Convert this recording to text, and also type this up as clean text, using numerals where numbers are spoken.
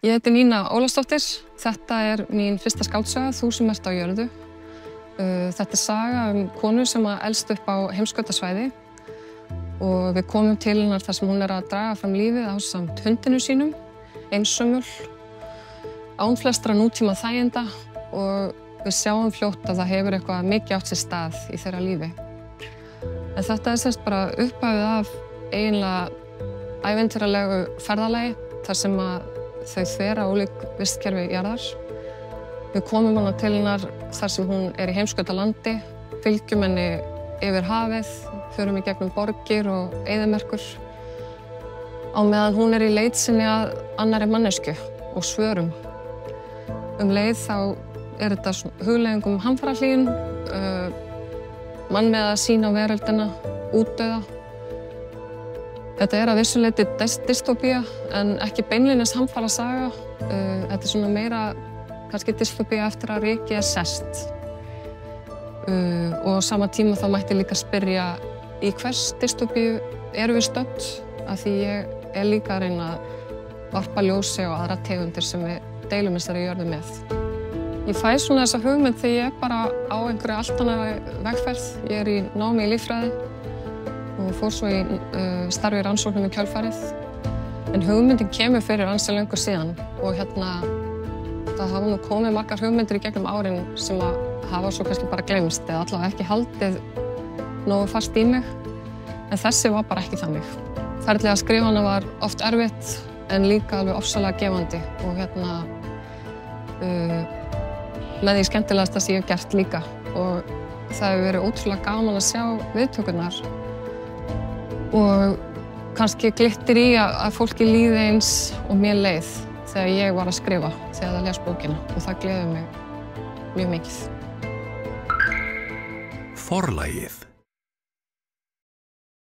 Ég heiti Nína Ólafsdóttir. Þetta mín fyrsta skáldsaga, Þú sem ert á jörðu. Þetta saga konu sem elst upp á heimskautasvæði og við komum til hennar þar sem hún að draga fram lífið ásamt hundinu sínum, einsömul, án flestra nútíma þæginda og við sjáum fljótt að það hefur eitthvað mikið átt sér stað í þeirra lífi. En þetta semst bara upphafið af eiginlega ævintýralegu ferðalagi þar sem þau þvera ólík vistkerfi jarðar. Við komum hana til hennar þar sem hún í heimskautalandi, fylgjum henni yfir hafið, förum í gegnum borgir og eyðimerkur. Á meðan hún í leit sinni að annarri manneskju og svörum. Leið þá þetta hugleiðing hamfarahlýjun, mannmeða sýn á veröldina, útdauða. Þetta að vissu leyti dystopía en ekki beinlínis hamfarasaga. Þetta svona meira kannski dystopía eftir að rykið sest. Og á sama tíma þá mætti líka spyrja í hvers dystopíu við stödd, af því ég líka að reyna að varpa ljósi á aðra tegundir sem við deilum þessari jörðu með. Ég fæ svona þessa hugmynd þegar ég bara á einhverju allt annarri vegferð. Ég í námi í líffræði og fór svo í starfi í rannsóknum í kjölfarið. En hugmyndin kemur fyrir ansi löngu síðan og það hafa nú komið margar hugmyndir í gegnum árin sem hafa svo kannski bara gleymst eða allavega ekki haldið nógu fast í mig. En þessi var bara ekki þannig. Ferlið að skrifa hana var oft erfitt en líka alveg ofsalega gefandi og með því skemmtilegasta sem ég hef gert líka. Og það hefur verið ótrúlega gaman að sjá viðtökurnar og kannski glittir í að fólki líði eins og mér leið þegar ég var að skrifa, þegar það les bókina og það gleður mig mjög mikið. Forlagið.